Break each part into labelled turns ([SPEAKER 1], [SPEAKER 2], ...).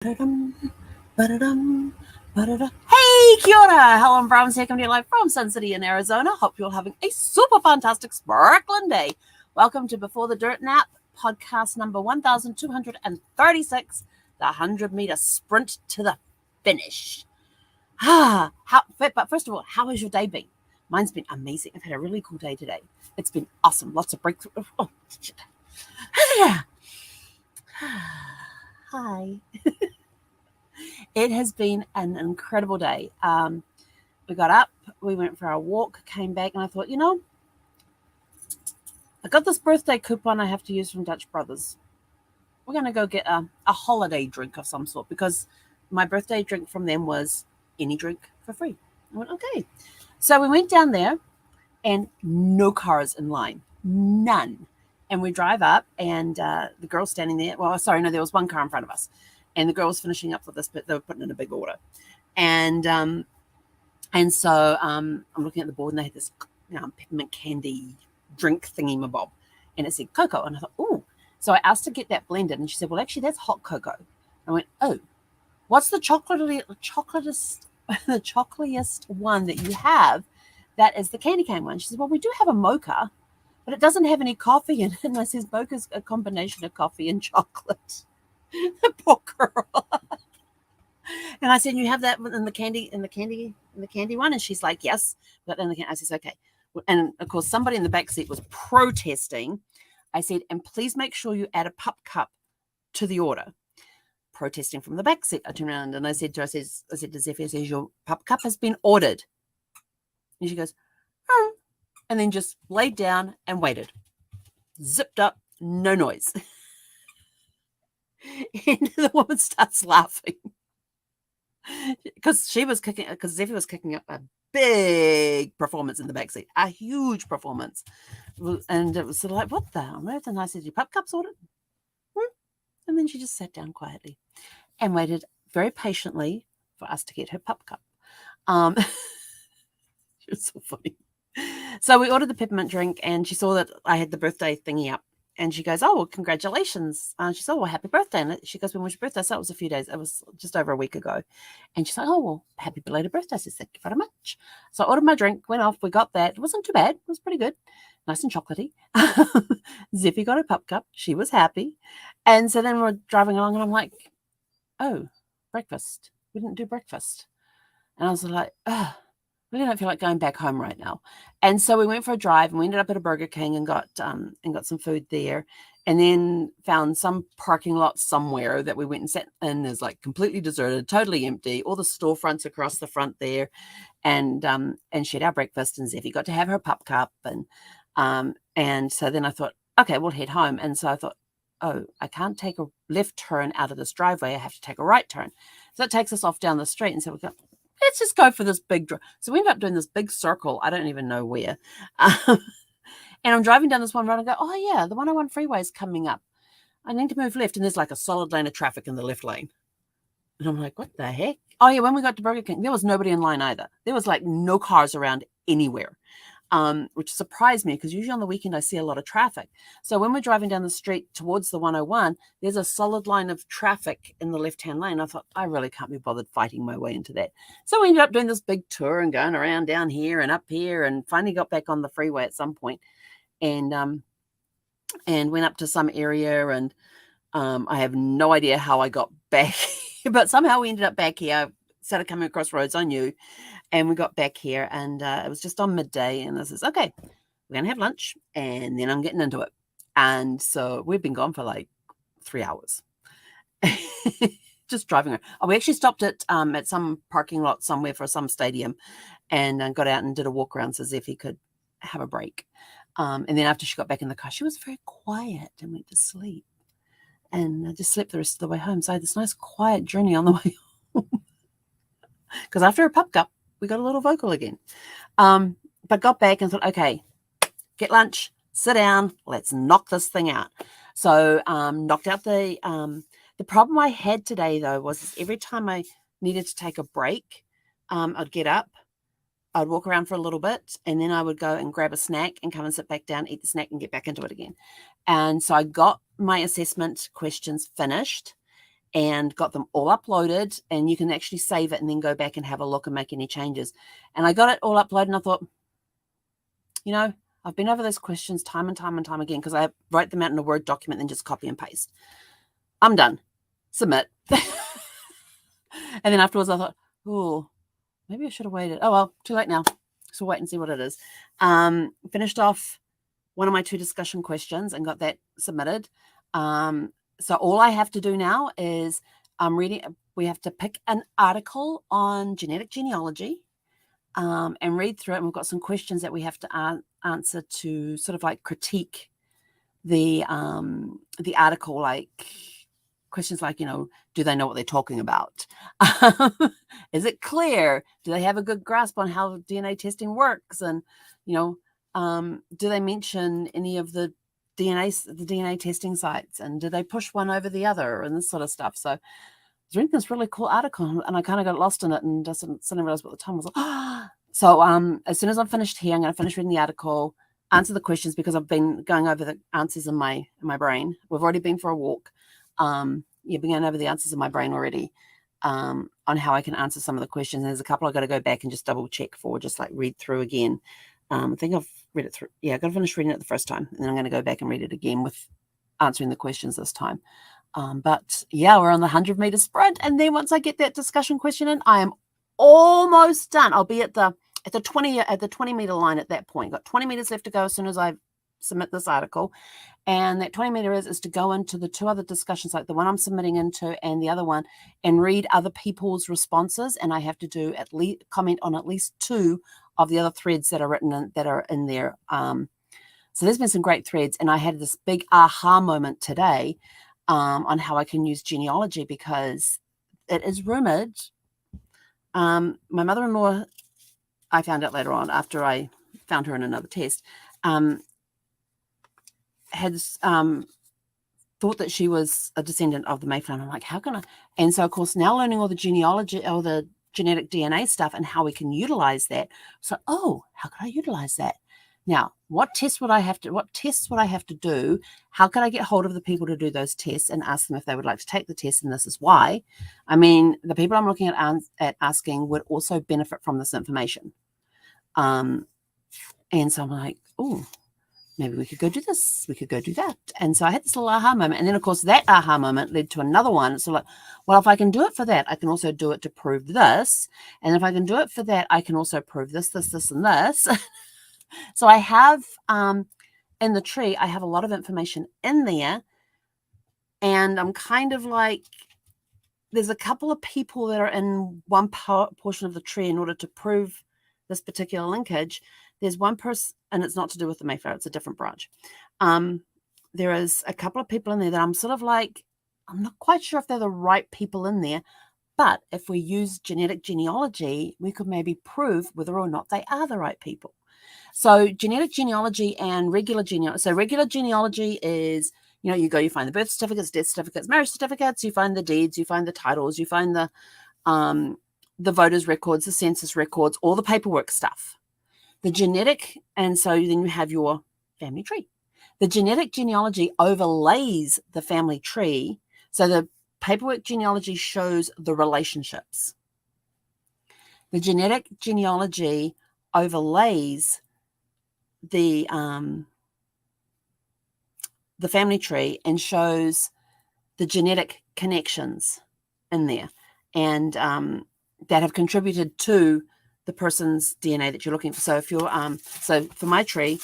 [SPEAKER 1] Ba-da-dum, ba-da-dum, ba-da-da. Hey, kia ora! Helen Brown's here coming to you live from Sun City in Arizona. Hope you're having a super fantastic, sparkling day. Welcome to Before the Dirt Nap, podcast number 1236, the 100-meter sprint to the finish. But first of all, how has your day been? Mine's been amazing. I've had a really cool day today. It's been awesome. Lots of breakthrough. Oh, shit. Hi. It has been an incredible day. We got up, we went for our walk, came back, and I thought, I got this birthday coupon I have to use from Dutch Brothers. We're going to go get a holiday drink of some sort because my birthday drink from them was any drink for free. I went, okay. So we went down there and no cars in line, none. And we drive up and the girl's standing there. Well, sorry, no, there was one car in front of us. And the girl was finishing up for this, but they were putting in a big order. And so I'm looking at the board and they had this peppermint candy drink thingy-mabob. And it said cocoa. And I thought, ooh. So I asked to get that blended. And she said, well, actually, that's hot cocoa. I went, oh, what's the chocolatiest one that you have that is the candy cane one? She said, well, we do have a mocha, but it doesn't have any coffee in it. And I says, mocha's a combination of coffee and chocolate. The poor girl. And I said, you have that in the candy one? And she's like, yes. But then I said, okay. And of course, somebody in the back seat was protesting. I said, and please make sure you add a pup cup to the order. Protesting from the back seat. I turned around and I said to Zephyr, your pup cup has been ordered. And she goes, oh. And then just laid down and waited. Zipped up, no noise. And the woman starts laughing because Zephyr was kicking up a big performance in the backseat, a huge performance. And it was sort of like, what the hell? And I said, your pup cup's ordered? And then she just sat down quietly and waited very patiently for us to get her pup cup. She was so funny. So we ordered the peppermint drink and she saw that I had the birthday thingy up. And she goes, oh, well, congratulations. She said, oh, well, happy birthday. And she goes, when was your birthday? So it was a few days. It was just over a week ago. And she's like, oh, well, happy belated birthday. I said, thank you very much. So I ordered my drink, went off. We got that. It wasn't too bad. It was pretty good. Nice and chocolatey. Zippy got a pup cup. She was happy. And so then we're driving along and I'm like, oh, breakfast. We didn't do breakfast. And I was like, oh, I really don't feel like going back home right now. And so we went for a drive and we ended up at a Burger King and got some food there, and then found some parking lot somewhere that we went and sat in. Is like completely deserted, totally empty, all the storefronts across the front there, and she had our breakfast, and Zeffy got to have her pup cup, and so then I thought, okay, we'll head home. And so I thought, oh, I can't take a left turn out of this driveway. I have to take a right turn. So it takes us off down the street, and so we go, let's just go for this big drive. So we ended up doing this big circle. I don't even know where. And I'm driving down this one road and I go, oh, yeah, the 101 freeway is coming up. I need to move left. And there's like a solid lane of traffic in the left lane. And I'm like, what the heck? Oh, yeah, when we got to Burger King, there was nobody in line either. There was like no cars around anywhere, which surprised me because usually on the weekend I see a lot of traffic. So when we're driving down the street towards the 101, there's a solid line of traffic in the left-hand lane. I thought, I really can't be bothered fighting my way into that. So we ended up doing this big tour and going around down here and up here, and finally got back on the freeway at some point, and went up to some area, and I have no idea how I got back, but somehow we ended up back here. I started coming across roads I knew, and we got back here, and it was just on midday, and I says, okay, we're going to have lunch, and then I'm getting into it. And so we've been gone for like 3 hours. Just driving around. Oh, we actually stopped at some parking lot somewhere for some stadium, and got out and did a walk around so Zeffy could have a break. And then after she got back in the car, she was very quiet and went to sleep. And I just slept the rest of the way home. So I had this nice quiet journey on the way home. Because after a pup cup, we got a little vocal again. But got back and thought, okay, get lunch, sit down, let's knock this thing out. So knocked out the problem I had today, though, was every time I needed to take a break, I'd get up, I'd walk around for a little bit, and then I would go and grab a snack and come and sit back down, eat the snack, and get back into it again. And so I got my assessment questions finished, and got them all uploaded, and you can actually save it and then go back and have a look and make any changes. And I got it all uploaded, and I thought, you know, I've been over those questions time and time and time again because I wrote them out in a Word document and then just copy and paste. I'm done. Submit. And then afterwards I thought, oh, maybe I should have waited. Oh, well, too late now. So wait and see what it is. Finished off one of my 2 discussion questions and got that submitted. So all I have to do now is we have to pick an article on genetic genealogy and read through it. And we've got some questions that we have to answer to sort of like critique the article, like questions like, do they know what they're talking about? Is it clear? Do they have a good grasp on how DNA testing works? And, do they mention any of the DNA testing sites? And do they push one over the other and this sort of stuff? So I was reading this really cool article and I kind of got lost in it and just suddenly realized what the time was. Like, so as soon as I'm finished here, I'm going to finish reading the article, answer the questions because I've been going over the answers in my brain. We've already been for a walk. Been going over the answers in my brain already on how I can answer some of the questions. And there's a couple I've got to go back and just double check for, just like read through again. I think I've read it through. Yeah, I've got to finish reading it the first time. And then I'm going to go back and read it again with answering the questions this time. But yeah, we're on the 100-meter sprint. And then once I get that discussion question in, I am almost done. I'll be at the 20-meter line at that point. Got 20 meters left to go as soon as I submit this article. And that 20 meter is to go into the 2 other discussions, like the one I'm submitting into and the other one, and read other people's responses. And I have to do at least comment on at least 2 of the other threads that are written that are in there. So there's been some great threads, and I had this big aha moment today on how I can use genealogy, because it is rumored. My mother-in-law, I found out later on after I found her in another test, had thought that she was a descendant of the Mayflower. I'm like, how can I? And so, of course, now learning all the genealogy, all the genetic DNA stuff and how we can utilize that. So, how can I utilize that? Now, what tests would I have to do? How can I get hold of the people to do those tests and ask them if they would like to take the test? And this is why. I mean, the people I'm looking at asking would also benefit from this information. And so I'm like, maybe we could go do this. We could go do that. And so I had this little aha moment. And then, of course, that aha moment led to another one. So like, well, if I can do it for that, I can also do it to prove this. And if I can do it for that, I can also prove this, this, this, and this. So I have, in the tree, I have a lot of information in there. And I'm kind of like, there's a couple of people that are in one portion of the tree in order to prove this particular linkage. There's one person, and it's not to do with the Mayflower, it's a different branch. There is a couple of people in there that I'm sort of like, I'm not quite sure if they're the right people in there, but if we use genetic genealogy, we could maybe prove whether or not they are the right people. So genetic genealogy and regular genealogy. So regular genealogy is, you go, you find the birth certificates, death certificates, marriage certificates, you find the deeds, you find the titles, you find the voters' records, the census records, all the paperwork stuff. The genetic, and so then you have your family tree. The genetic genealogy overlays the family tree. So the paperwork genealogy shows the relationships. The genetic genealogy overlays the family tree and shows the genetic connections in there, and that have contributed to the person's DNA that you're looking for. So if you're so for my tree,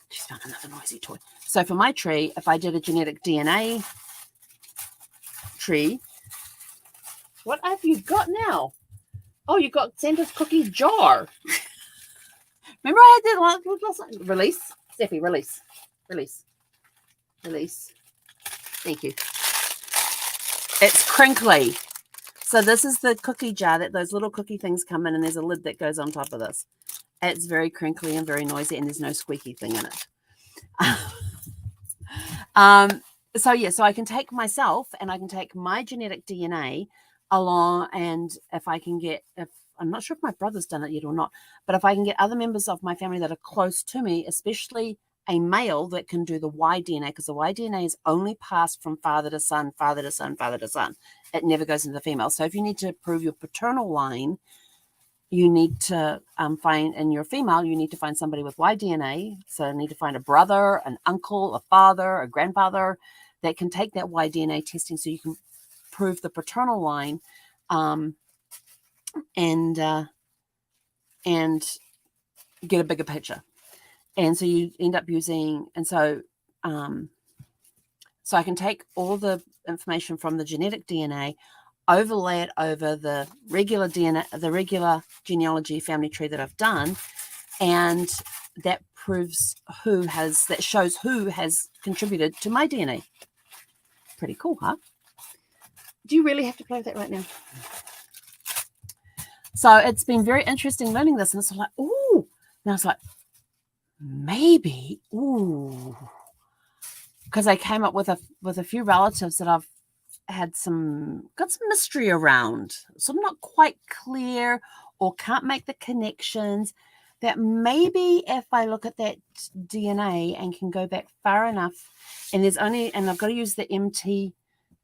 [SPEAKER 1] she's found another noisy toy. So for my tree, if I did a genetic DNA tree, what have you got now? Oh, you got Santa's cookie jar. Remember I had that one? Release. Steffi, release. Release. Release. Thank you. It's crinkly. So this is the cookie jar that those little cookie things come in, and there's a lid that goes on top of this. It's very crinkly and very noisy, and there's no squeaky thing in it. So I can take myself and I can take my genetic DNA along, and if I'm not sure if my brother's done it yet or not, but if I can get other members of my family that are close to me, especially a male that can do the Y DNA, because the Y DNA is only passed from father to son, father to son, father to son. It never goes into the female. So if you need to prove your paternal line, you need to find, in your female, you need to find somebody with Y DNA. So you need to find a brother, an uncle, a father, a grandfather that can take that Y DNA testing so you can prove the paternal line, and get a bigger picture. And so you end up using, and so I can take all the information from the genetic DNA, overlay it over the regular DNA, the regular genealogy family tree that I've done, and that proves that shows who has contributed to my DNA. Pretty cool, huh? Do you really have to play with that right now? So it's been very interesting learning this, and it's like, ooh, now it's like, maybe, ooh, because I came up with a few relatives that I've got some mystery around, so I'm not quite clear or can't make the connections, that maybe if I look at that DNA and can go back far enough, and I've got to use the MT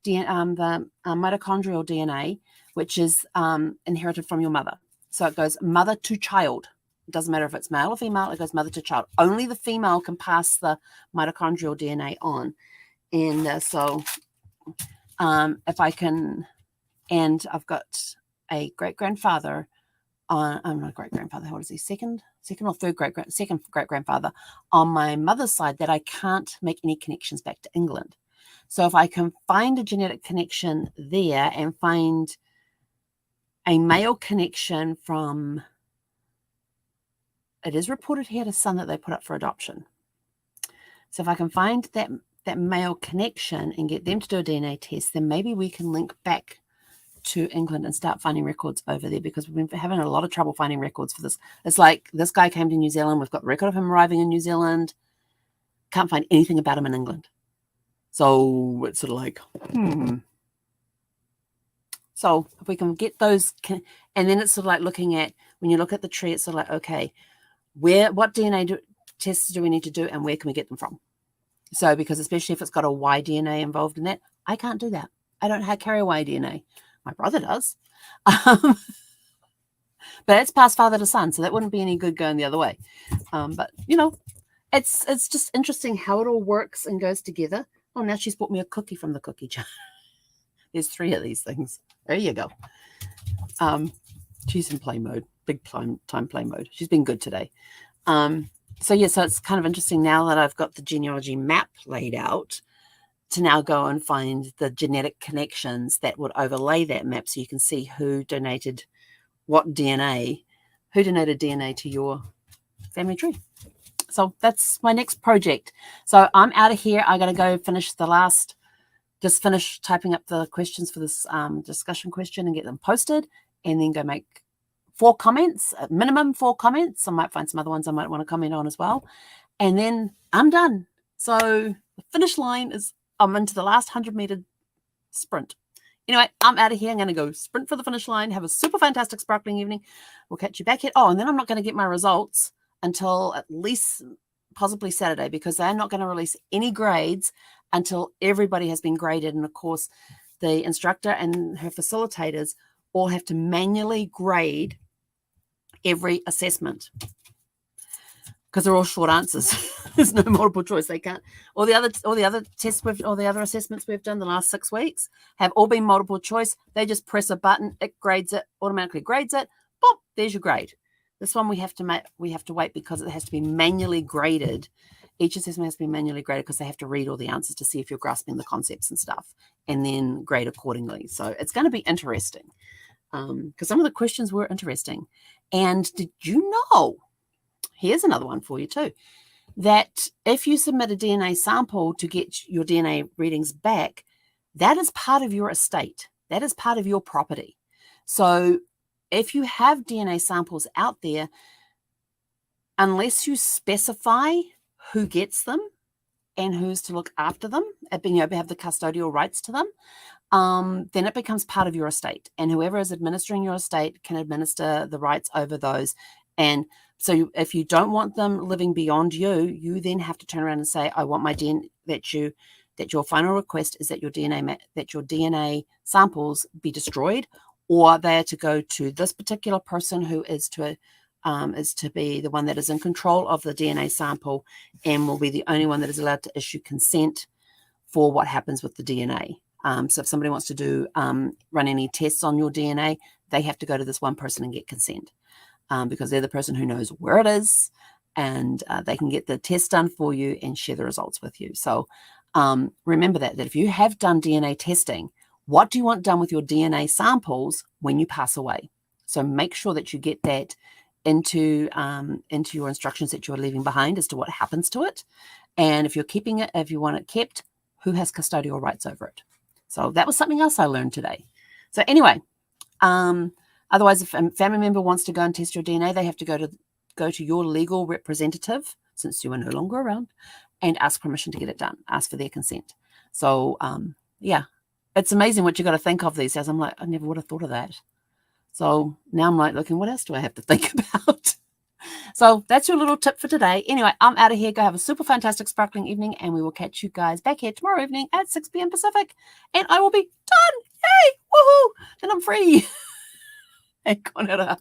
[SPEAKER 1] DNA, the mitochondrial DNA, which is inherited from your mother. So it goes mother to child. It doesn't matter if it's male or female, it goes mother to child. Only the female can pass the mitochondrial DNA on. And so if I can, and I've got a great-grandfather, I'm not a great-grandfather, what is he, second or third second great-grandfather on my mother's side, that I can't make any connections back to England. So if I can find a genetic connection there and find a male connection from, it is reported he had a son that they put up for adoption. So if I can find that male connection and get them to do a DNA test, then maybe we can link back to England and start finding records over there, because we've been having a lot of trouble finding records for this. It's like this guy came to New Zealand. We've got a record of him arriving in New Zealand. Can't find anything about him in England. So it's sort of like, So if we can get those, and then it's sort of like looking at, when you look at the tree, it's sort of like, okay, what DNA tests do we need to do, and where can we get them from? So, because especially if it's got a Y DNA involved in that, I can't do that. I don't carry a Y DNA. My brother does. But it's passed father to son, so that wouldn't be any good going the other way. But, it's just interesting how it all works and goes together. Oh, now she's bought me a cookie from the cookie jar. There's 3 of these things. There you go. She's in play mode, big time play mode. She's been good today. So it's kind of interesting now that I've got the genealogy map laid out to now go and find the genetic connections that would overlay that map, so you can see who donated DNA to your family tree. So that's my next project. So I'm out of here. I got to go finish finish typing up the questions for this discussion question and get them posted, and then go make 4 comments, minimum 4 comments. I might find some other ones I might want to comment on as well. And then I'm done. So the finish line is, I'm into the last 100-meter sprint. Anyway, I'm out of here. I'm going to go sprint for the finish line. Have a super fantastic sparkling evening. We'll catch you back here. Oh, and then I'm not going to get my results until at least possibly Saturday, because they're not going to release any grades until everybody has been graded. And of course, the instructor and her facilitators all have to manually grade every assessment, because they're all short answers. There's no multiple choice. They can't. All the other tests all the other assessments we've done the last 6 weeks have all been multiple choice. They just press a button, it grades it, automatically grades it. Boom, there's your grade. This one we have to wait, because it has to be manually graded. Each assessment has to be manually graded, because they have to read all the answers to see if you're grasping the concepts and stuff, and then grade accordingly. So it's going to be interesting, because some of the questions were interesting. And did you know, here's another one for you too, that if you submit a DNA sample to get your DNA readings back, that is part of your estate. That is part of your property. So if you have DNA samples out there, unless you specify who gets them and who's to look after them, have the custodial rights to them, then it becomes part of your estate. And whoever is administering your estate can administer the rights over those And so if you don't want them living beyond you, you then have to turn around and say, I want my DNA, that your final request is that your DNA samples be destroyed, or they are to go to this particular person who is to be the one that is in control of the DNA sample and will be the only one that is allowed to issue consent for what happens with the DNA. So if somebody wants to run any tests on your DNA, they have to go to this one person and get consent. Because they're the person who knows where it is, and they can get the test done for you and share the results with you. So remember that if you have done DNA testing, what do you want done with your DNA samples when you pass away? So make sure that you get that into your instructions that you are leaving behind as to what happens to it. And if you're keeping it, if you want it kept, who has custodial rights over it? So that was something else I learned today. So anyway, otherwise, if a family member wants to go and test your DNA, they have to go to your legal representative, since you are no longer around, and ask permission to get it done. Ask for their consent. So, yeah, it's amazing what you got to think of these days. I'm like, I never would have thought of that. So now I'm like looking, what else do I have to think about? So that's your little tip for today. Anyway, I'm out of here. Go have a super fantastic sparkling evening, and we will catch you guys back here tomorrow evening at 6 p.m. Pacific, and I will be done. Yay! Woohoo! Then I'm free. Hey, konera.